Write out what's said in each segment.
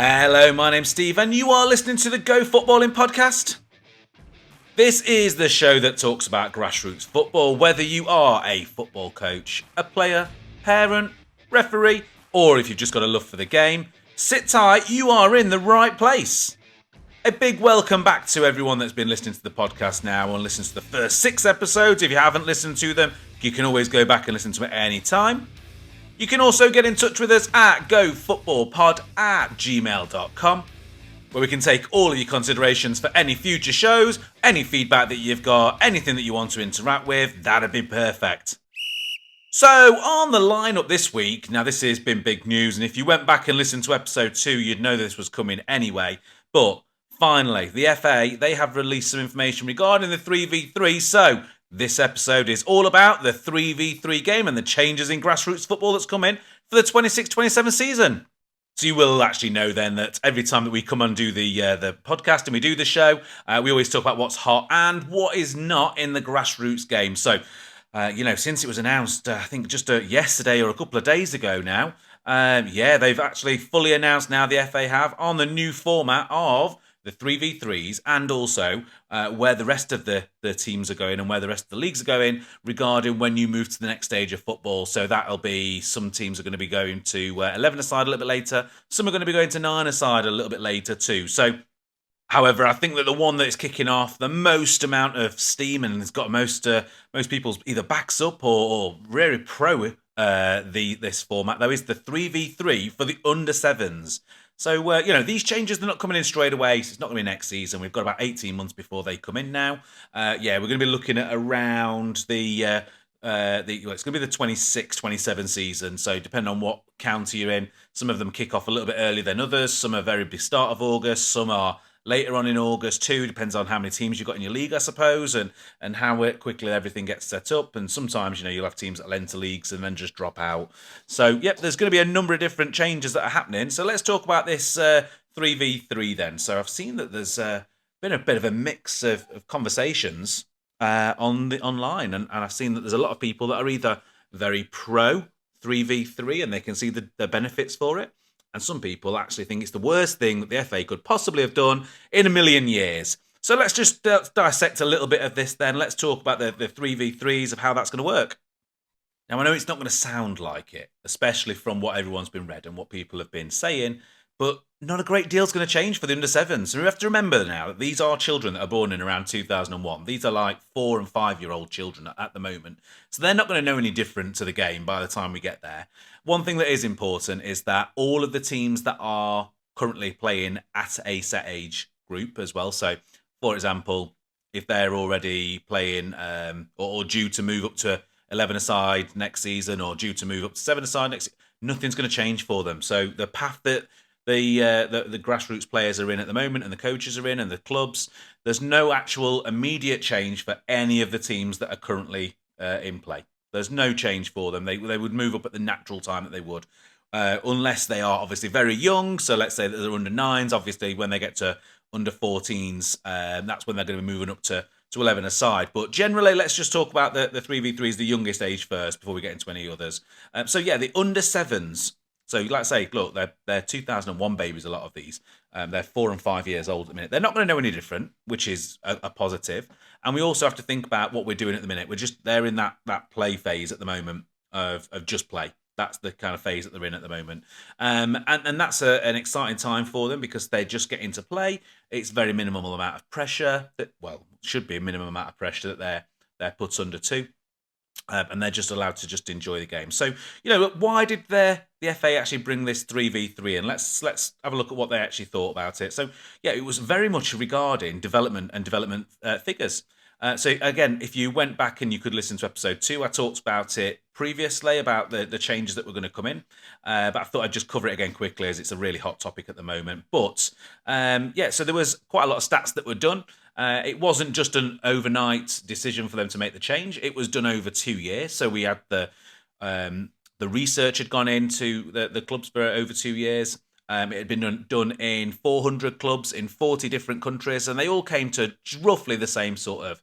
Hello, my name's Steve, and you are listening to the Go Footballing podcast. This is the show that talks about grassroots football, whether you are a football coach, a player, parent, referee, or if you've just got a love for the game. Sit tight, you are in the right place. A big welcome back to everyone that's been listening to the podcast now and listens to the first 6 episodes. If you haven't listened to them, you can always go back and listen to it any time. You can also get in touch with us at gofootballpod@gmail.com, where we can take all of your considerations for any future shows, any feedback that you've got, anything that you want to interact with. That'd be perfect. So, on the lineup this week, now this has been big news, and if you went back and listened to episode 2, you'd know this was coming anyway. But finally, the FA, they have released some information regarding the 3v3, so this episode is all about the 3v3 game and the changes in grassroots football that's come in for the 26-27 season. So you will actually know then that every time that we come and do the podcast and we do the show, we always talk about what's hot and what is not in the grassroots game. So, since it was announced, I think just yesterday or a couple of days ago now, they've actually fully announced now, the FA have, on the new format of the 3v3s, and also where the rest of the teams are going and where the rest of the leagues are going regarding when you move to the next stage of football. So that'll be, some teams are going to be going to 11-a-side a little bit later. Some are going to be going to 9-a-side a little bit later too. So, however, I think that the one that is kicking off the most amount of steam and has got most people's either backs up or really pro this format, though, is the 3v3 for the under-7s. So, these changes, they're not coming in straight away. So it's not going to be next season. We've got about 18 months before they come in now. We're going to be looking at around it's going to be the 26-27 season. So depending on what county you're in, some of them kick off a little bit earlier than others. Some are very big start of August. Some are later on in August too. Depends on how many teams you've got in your league, I suppose, and how quickly everything gets set up. And sometimes, you'll have teams that enter leagues and then just drop out. So, there's going to be a number of different changes that are happening. So let's talk about this 3v3 then. So I've seen that there's been a bit of a mix of conversations online, and I've seen that there's a lot of people that are either very pro 3v3 and they can see the benefits for it, and some people actually think it's the worst thing that the FA could possibly have done in a million years. So let's just dissect a little bit of this then. Let's talk about the 3v3s, of how that's going to work. Now, I know it's not going to sound like it, especially from what everyone's been read and what people have been saying, but not a great deal's going to change for the under-7s. So we have to remember now that these are children that are born in around 2001. These are like 4 and 5-year-old children at the moment. So they're not going to know any different to the game by the time we get there. One thing that is important is that all of the teams that are currently playing at a set age group as well. So, for example, if they're already playing or due to move up to 11-a-side next season or due to move up to 7-a-side next season, nothing's going to change for them. So the path that the grassroots players are in at the moment, and the coaches are in, and the clubs, there's no actual immediate change for any of the teams that are currently in play. There's no change for them. They would move up at the natural time that they would, unless they are obviously very young. So let's say that they're under 9s. Obviously, when they get to under 14s, that's when they're going to be moving up to 11-a-side. But generally, let's just talk about the 3v3s, the youngest age first, before we get into any others. The under 7s. So, like I say, look, they're 2001 babies, a lot of these. They're 4 and 5 years old at the minute. They're not going to know any different, which is a positive. And we also have to think about what we're doing at the minute. They're in that play phase at the moment of just play. That's the kind of phase that they're in at the moment. And that's an exciting time for them because they just get into play. It's very minimal amount of pressure. Should be a minimum amount of pressure that they're put under too. And they're just allowed to just enjoy the game. So, why did the FA actually bring this 3v3 in? Let's have a look at what they actually thought about it. So, it was very much regarding development and development figures. So, again, if you went back and you could listen to episode 2, I talked about it previously, about the changes that were going to come in. But I thought I'd just cover it again quickly as it's a really hot topic at the moment. But, so there was quite a lot of stats that were done. It wasn't just an overnight decision for them to make the change. It was done over 2 years. So we had the research had gone into the clubs for over 2 years. It had been done in 400 clubs in 40 different countries, and they all came to roughly the same sort of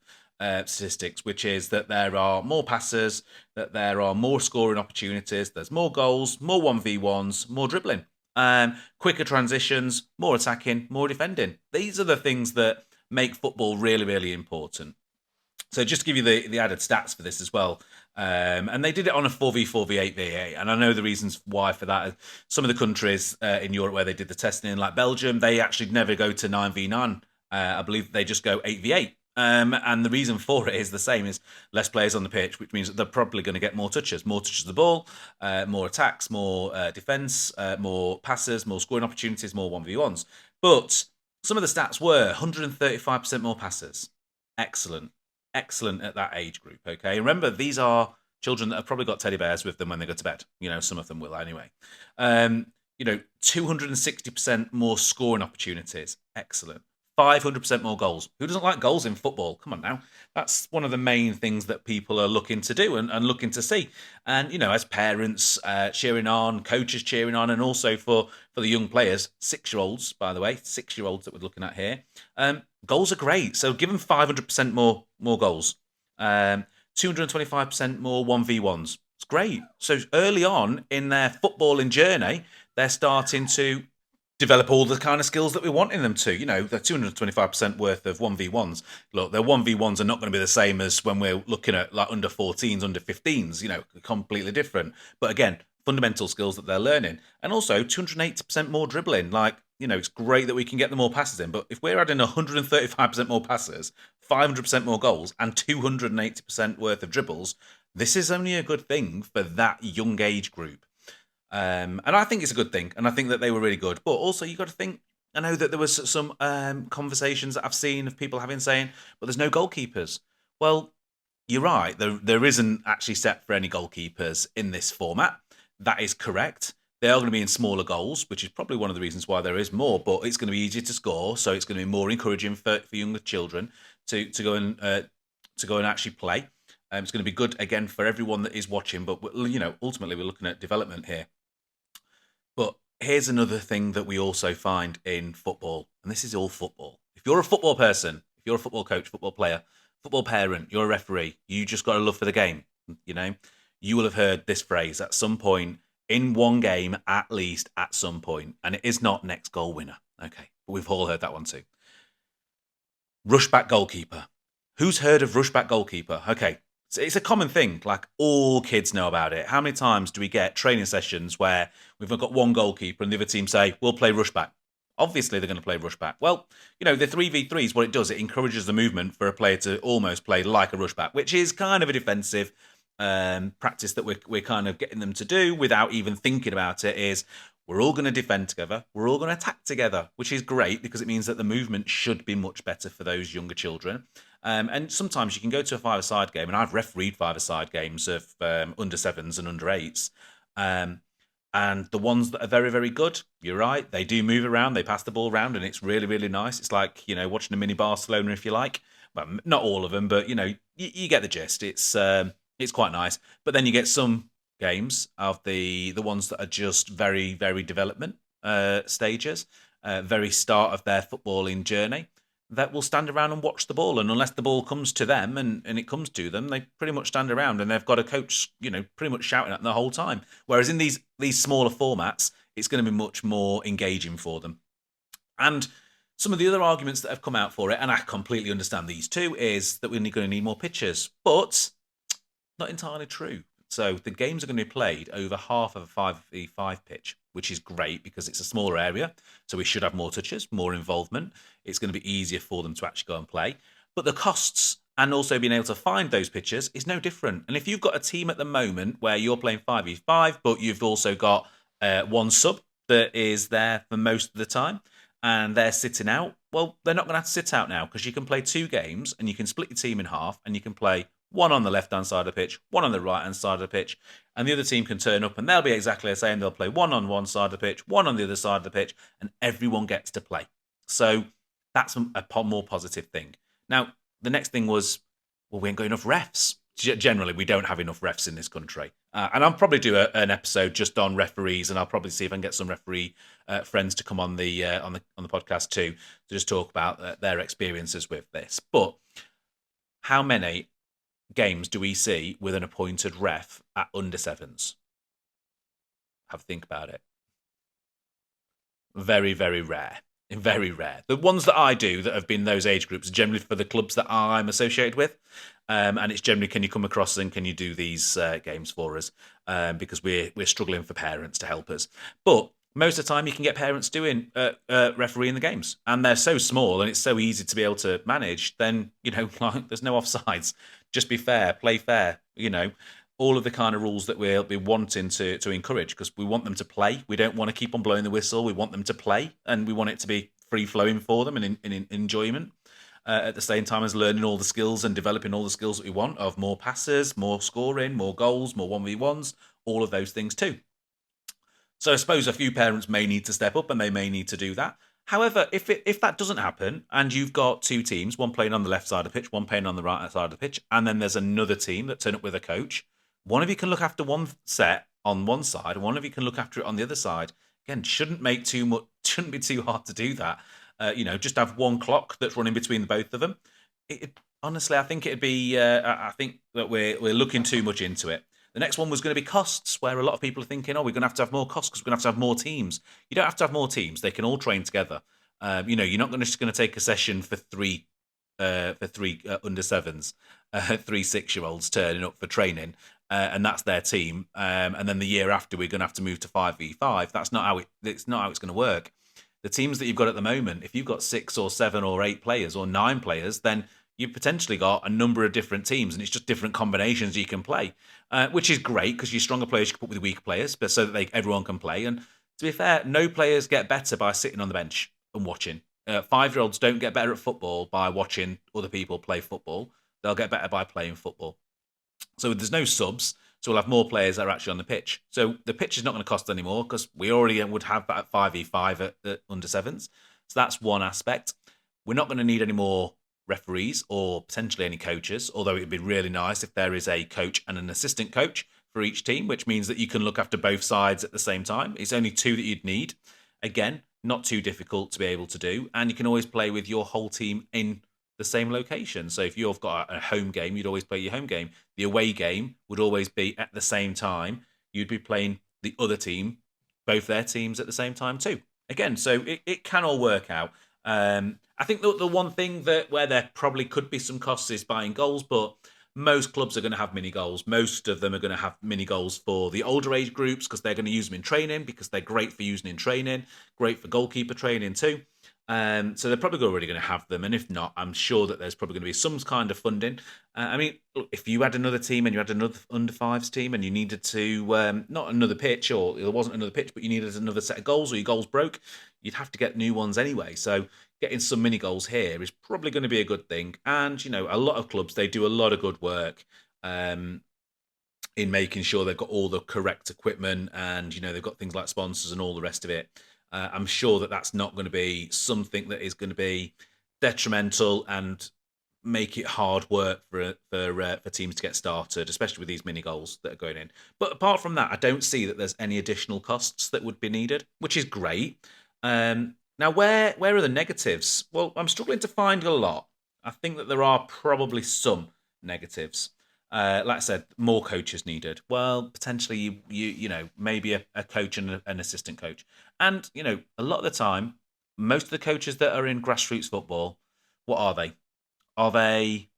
statistics, which is that there are more passes, that there are more scoring opportunities, there's more goals, more 1v1s, more dribbling. quicker transitions, more attacking, more defending. These are the things that make football really, really important. So just to give you the added stats for this as well, and they did it on a 4v4v8 VA, and I know the reasons why for that. Some of the countries in Europe where they did the testing, like Belgium, they actually never go to 9v9. I believe they just go 8v8. And the reason for it is the same: is less players on the pitch, which means that they're probably going to get more touches of the ball, more attacks, more defense, more passes, more scoring opportunities, more 1v1s. But some of the stats were 135% more passes. Excellent. Excellent at that age group. Okay. Remember, these are children that have probably got teddy bears with them when they go to bed. Some of them will anyway. 260% more scoring opportunities. Excellent. 500% more goals. Who doesn't like goals in football? Come on now. That's one of the main things that people are looking to do and looking to see. And, as parents cheering on, coaches cheering on, and also for the young players, 6-year-olds, by the way, 6-year-olds that we're looking at here, goals are great. So give them 500% more goals, 225% more 1v1s. It's great. So early on in their footballing journey, they're starting to develop all the kind of skills that we want in them to. The 225% worth of 1v1s. Look, their 1v1s are not going to be the same as when we're looking at like under 14s, under 15s, completely different. But again, fundamental skills that they're learning. And also 280% more dribbling. Like, it's great that we can get the more passes in, but if we're adding 135% more passes, 500% more goals, and 280% worth of dribbles, this is only a good thing for that young age group. And I think it's a good thing, and I think that they were really good. But also, you got to think. I know that there was some conversations that I've seen of people saying, "But there's no goalkeepers." Well, you're right. There isn't actually set for any goalkeepers in this format. That is correct. They are going to be in smaller goals, which is probably one of the reasons why there is more. But it's going to be easier to score, so it's going to be more encouraging for younger children to go and actually play. It's going to be good again for everyone that is watching. But ultimately, we're looking at development here. But here's another thing that we also find in football, and this is all football. If you're a football person, if you're a football coach, football player, football parent, you're a referee, you just got a love for the game. You will have heard this phrase at some point in one game, at least at some point, and it is not next goal winner. Okay, but we've all heard that one too. Rushback goalkeeper. Who's heard of rushback goalkeeper? Okay, it's a common thing. Like, all kids know about it. How many times do we get training sessions where we've got one goalkeeper and the other team say, we'll play rushback? Obviously, they're going to play rushback. Well, the 3v3s, what it does, it encourages the movement for a player to almost play like a rushback, which is kind of a defensive practice that we're kind of getting them to do without even thinking about it. Is we're all going to defend together, we're all going to attack together, which is great because it means that the movement should be much better for those younger children. And sometimes you can go to a five-a-side game, and I've refereed five-a-side games of under 7s and under 8s. And the ones that are very, very good, you're right, they do move around, they pass the ball around, and it's really, really nice. It's like, watching a mini Barcelona, if you like. Well, not all of them, but, you get the gist. It's quite nice. But then you get some games of the ones that are just very, very development stages, very start of their footballing journey, that will stand around and watch the ball. And unless the ball comes to them and it comes to them, they pretty much stand around and they've got a coach, pretty much shouting at them the whole time. Whereas in these smaller formats, it's going to be much more engaging for them. And some of the other arguments that have come out for it, and I completely understand these too, is that we're going to need more pitches. But not entirely true. So the games are going to be played over half of a 5v5 pitch, which is great because it's a smaller area. So we should have more touches, more involvement. It's going to be easier for them to actually go and play. But the costs and also being able to find those pitches is no different. And if you've got a team at the moment where you're playing 5v5, but you've also got one sub that is there for most of the time and they're sitting out, well, they're not going to have to sit out now because you can play 2 games and you can split your team in half and you can play one on the left-hand side of the pitch, one on the right-hand side of the pitch, and the other team can turn up and they'll be exactly the same. They'll play one on one side of the pitch, one on the other side of the pitch, and everyone gets to play. So that's a more positive thing. Now, the next thing was, well, we ain't got enough refs. Generally, we don't have enough refs in this country. And I'll probably do an episode just on referees, and I'll probably see if I can get some referee friends to come on the podcast too, to just talk about their experiences with this. But how many games do we see with an appointed ref at under 7s? Have a think about it. Very, very rare. Very rare. The ones that I do that have been those age groups are generally for the clubs that I'm associated with. And it's generally, can you come across and can you do these games for us? Because we're struggling for parents to help us. But most of the time, you can get parents doing refereeing the games, and they're so small and it's so easy to be able to manage. Then like there's no offsides. Just be fair, play fair. All of the kind of rules that we'll be wanting to encourage, because we want them to play. We don't want to keep on blowing the whistle. We want them to play, and we want it to be free flowing for them and in enjoyment. At the same time as learning all the skills and developing all the skills that we want of more passes, more scoring, more goals, more 1v1s, all of those things too. So I suppose a few parents may need to step up and they may need to do that. However, if that doesn't happen and you've got two teams, one playing on the left side of the pitch, one playing on the right side of the pitch, and then there's another team that turn up with a coach, one of you can look after one set on one side, and one of you can look after it on the other side. Again, shouldn't be too hard to do that. Just have one clock that's running between the both of them. Honestly, I think it'd be. I think that we're looking too much into it. The next one was going to be costs, where a lot of people are thinking, "Oh, we're going to have more costs because we're going to have more teams." You don't have to have more teams; they can all train together. You're not just going to take a session for three under sevens, 3 6-year-olds turning up for training, and that's their team. And then the year after, we're going to have to move to 5v5. That's not how it's not how it's going to work. The teams that you've got at the moment, if you've got 6 or 7 or 8 players or 9 players, then you've potentially got a number of different teams, and it's just different combinations you can play, which is great because your stronger players you can put with weaker players, but so that everyone can play. And to be fair, no players get better by sitting on the bench and watching. 5-year-olds don't get better at football by watching other people play football. They'll get better by playing football. So there's no subs, so we'll have more players that are actually on the pitch. So the pitch is not going to cost anymore because we already would have that 5v5 at under sevens. So that's one aspect. We're not going to need any more referees or potentially any coaches, although it would be really nice if there is a coach and an assistant coach for each team, which means that you can look after both sides at the same time. It's only 2 that you'd need. Again, not too difficult to be able to do, and you can always play with your whole team in the same location. So if you've got a home game, you'd always play your home game. The away game would always be at the same time. You'd be playing the other team, both their teams at the same time too. Again, so it can all work out. I think the one thing where there probably could be some costs is buying goals, but most clubs are going to have mini goals. Most of them are going to have mini goals for the older age groups because they're going to use them in training because they're great for using in training, great for goalkeeper training too. So they're probably already going to have them. And if not, I'm sure that there's probably going to be some kind of funding. Look, if you had another team and you had another under fives team and you needed to, not another pitch, or there wasn't another pitch, but you needed another set of goals or your goals broke, you'd have to get new ones anyway. So getting some mini goals here is probably going to be a good thing. And, a lot of clubs, they do a lot of good work in making sure they've got all the correct equipment and, they've got things like sponsors and all the rest of it. I'm sure that that's not going to be something that is going to be detrimental and make it hard work for teams to get started, especially with these mini goals that are going in. But apart from that, I don't see that there's any additional costs that would be needed, which is great. Now, where are the negatives? Well, I'm struggling to find a lot. I think that there are probably some negatives. Like I said, more coaches needed. Well, potentially you maybe a coach and an assistant coach. And, a lot of the time, most of the coaches that are in grassroots football, what are they? Are they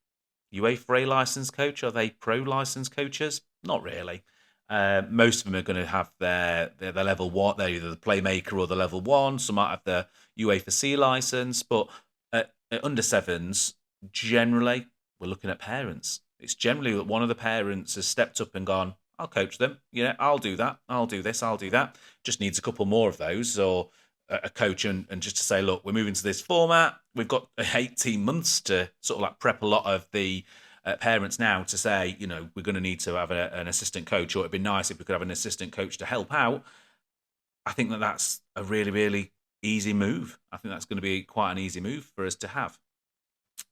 UEFA licensed coach? Are they pro licensed coaches? Not really. Most of them are going to have their level 1. They're either the playmaker or the level 1. Some might have the UEFA C license. But at under sevens, generally, we're looking at parents. It's generally that one of the parents has stepped up and gone, I'll coach them. I'll do that. I'll do this. I'll do that. Just needs a couple more of those, or a coach and just to say, look, we're moving to this format. We've got 18 months to sort of like prep a lot of the parents now to say, we're going to need to have an assistant coach, or it'd be nice if we could have an assistant coach to help out. I think that that's a really, really easy move. I think that's going to be quite an easy move for us to have.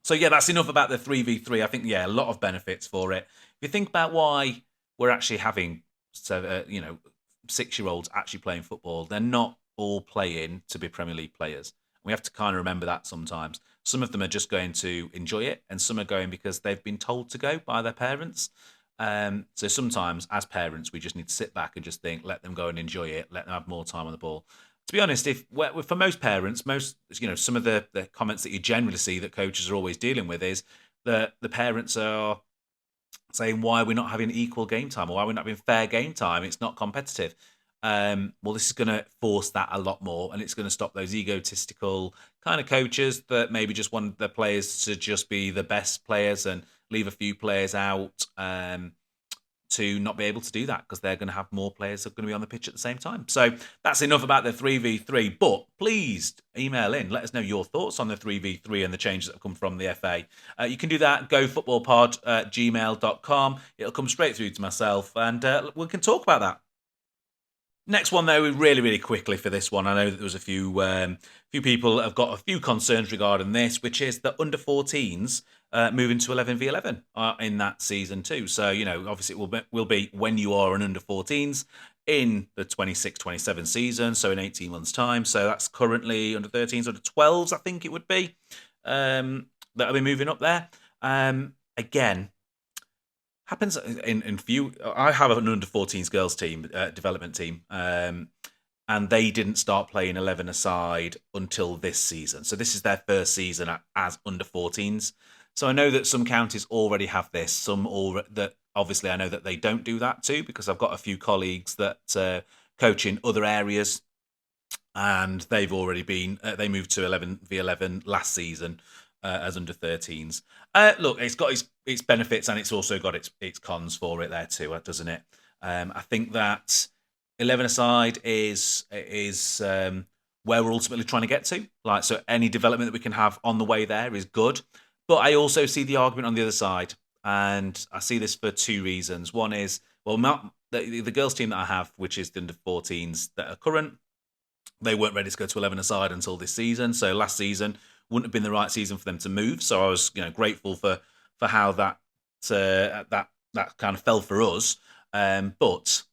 So, yeah, that's enough about the 3v3. I think, a lot of benefits for it. If you think about why we're actually having, 6-year-olds actually playing football, they're not all playing to be Premier League players. We have to kind of remember that sometimes. Some of them are just going to enjoy it, and some are going because they've been told to go by their parents. So sometimes, as parents, we just need to sit back and just think, let them go and enjoy it, let them have more time on the ball. To be honest, if for most parents, some of the comments that you generally see that coaches are always dealing with is that the parents are saying, why are we not having equal game time, or why are we not having fair game time? It's not competitive. Well, this is going to force that a lot more, and it's going to stop those egotistical kind of coaches that maybe just want the players to just be the best players and leave a few players out, to not be able to do that, because they're going to have more players that are going to be on the pitch at the same time. So that's enough about the 3v3, but please email in. Let us know your thoughts on the 3v3 and the changes that have come from the FA. You can do that, gofootballpod@gmail.com. It'll come straight through to myself, and we can talk about that. Next one, though, really, really quickly for this one. I know that there was a few people have got a few concerns regarding this, which is the under-14s moving to 11v11 in that season too. So, obviously it will be when you are an under-14s in the 26-27 season, so in 18 months' time. So that's currently under-13s, under-12s, I think it would be, that'll be moving up there. Again, happens in few. I have an under-14s girls team, development team, and they didn't start playing 11-a-side until this season. So this is their first season as under-14s. So I know that some counties already have this. That obviously I know that they don't do that too, because I've got a few colleagues that coach in other areas, and they've already been. They moved to 11v11 last season. As under-13s. Look, it's got its benefits, and it's also got its cons for it there too, doesn't it? I think that 11-a-side is where we're ultimately trying to get to. So any development that we can have on the way there is good. But I also see the argument on the other side, and I see this for two reasons. One is, the girls team that I have, which is the under-14s that are current, they weren't ready to go to 11-a-side until this season. So last season wouldn't have been the right season for them to move. So I was, grateful for how that kind of fell for us. But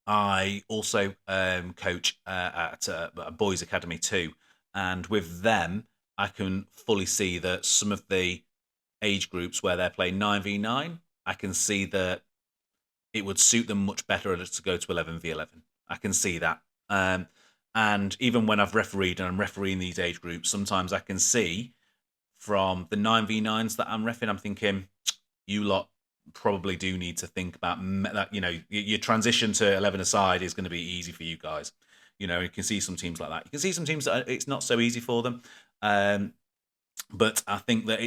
I also coach at a boys' academy too, and with them, I can fully see that some of the age groups where they're playing 9v9, I can see that it would suit them much better to go to 11v11. I can see that. And even when I've refereed and I'm refereeing these age groups, sometimes I can see from the 9v9s that I'm reffing, I'm thinking, you lot probably do need to think about that. Your transition to 11-a-side is going to be easy for you guys. You can see some teams like that. You can see some teams that it's not so easy for them. But I think that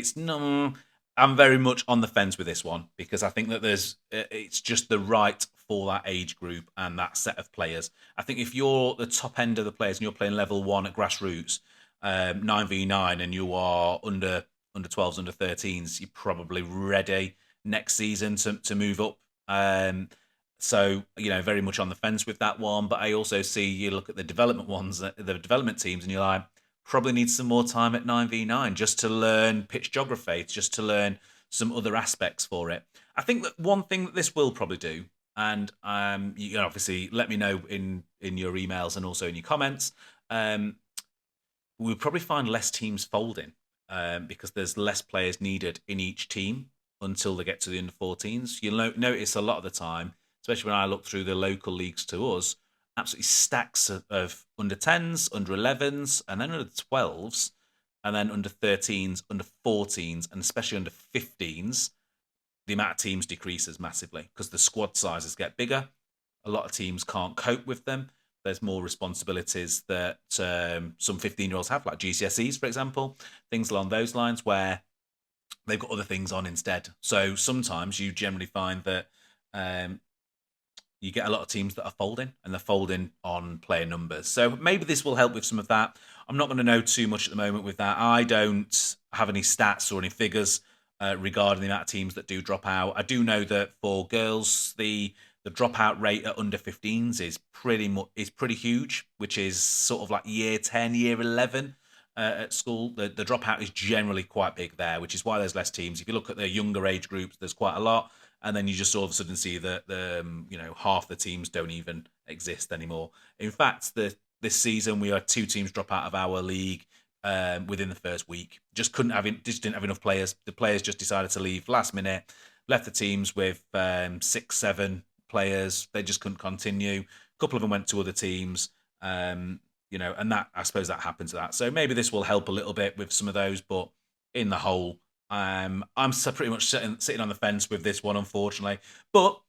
I'm very much on the fence with this one, because I think that it's just the right for that age group and that set of players. I think if you're the top end of the players and you're playing level 1 at Grassroots, 9v9, and you are under 12s, under 13s, you're probably ready next season to move up. So, very much on the fence with that one. But I also see, you look at the development ones, the development teams, and you're like, probably need some more time at 9v9 just to learn pitch geography, just to learn some other aspects for it. I think that one thing that this will probably do, and you can obviously let me know in your emails and also in your comments, we'll probably find less teams folding, because there's less players needed in each team until they get to the under-14s. You'll notice a lot of the time, especially when I look through the local leagues to us, absolutely stacks of under 10s, under 11s, and then under 12s, and then under 13s, under 14s, and especially under 15s. The amount of teams decreases massively because the squad sizes get bigger. A lot of teams can't cope with them. There's more responsibilities that some 15-year-olds have, like GCSEs, for example, things along those lines, where they've got other things on instead. So sometimes you generally find that you get a lot of teams that are folding, and they're folding on player numbers. So maybe this will help with some of that. I'm not going to know too much at the moment with that. I don't have any stats or any figures regarding the amount of teams that do drop out. I do know that for girls, the dropout rate at under 15s is pretty huge, which is sort of like year 10, year 11 at school. The dropout is generally quite big there, which is why there's less teams. If you look at the younger age groups, there's quite a lot. And then you just all of a sudden see that half the teams don't even exist anymore. In fact, this season we had 2 teams drop out of our league within the first week. Just didn't have enough players. The players just decided to leave last minute. Left the teams with 6, 7 players. They just couldn't continue. A couple of them went to other teams. And that, I suppose, that happens to that. So maybe this will help a little bit with some of those, but in the whole, I'm pretty much sitting on the fence with this one, unfortunately. But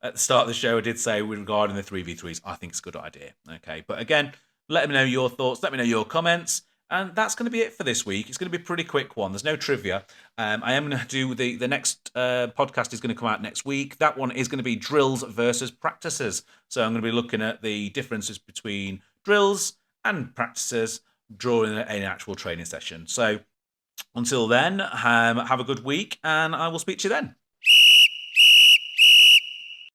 at the start of the show, I did say regarding the 3v3s, I think it's a good idea. Okay, but again, let me know your thoughts, let me know your comments. And that's going to be it for this week. It's going to be a pretty quick one. There's no trivia. I am going to do the next podcast is going to come out next week. That one is going to be drills versus practices. So I'm going to be looking at the differences between drills and practices during an actual training session. So until then, have a good week, and I will speak to you then.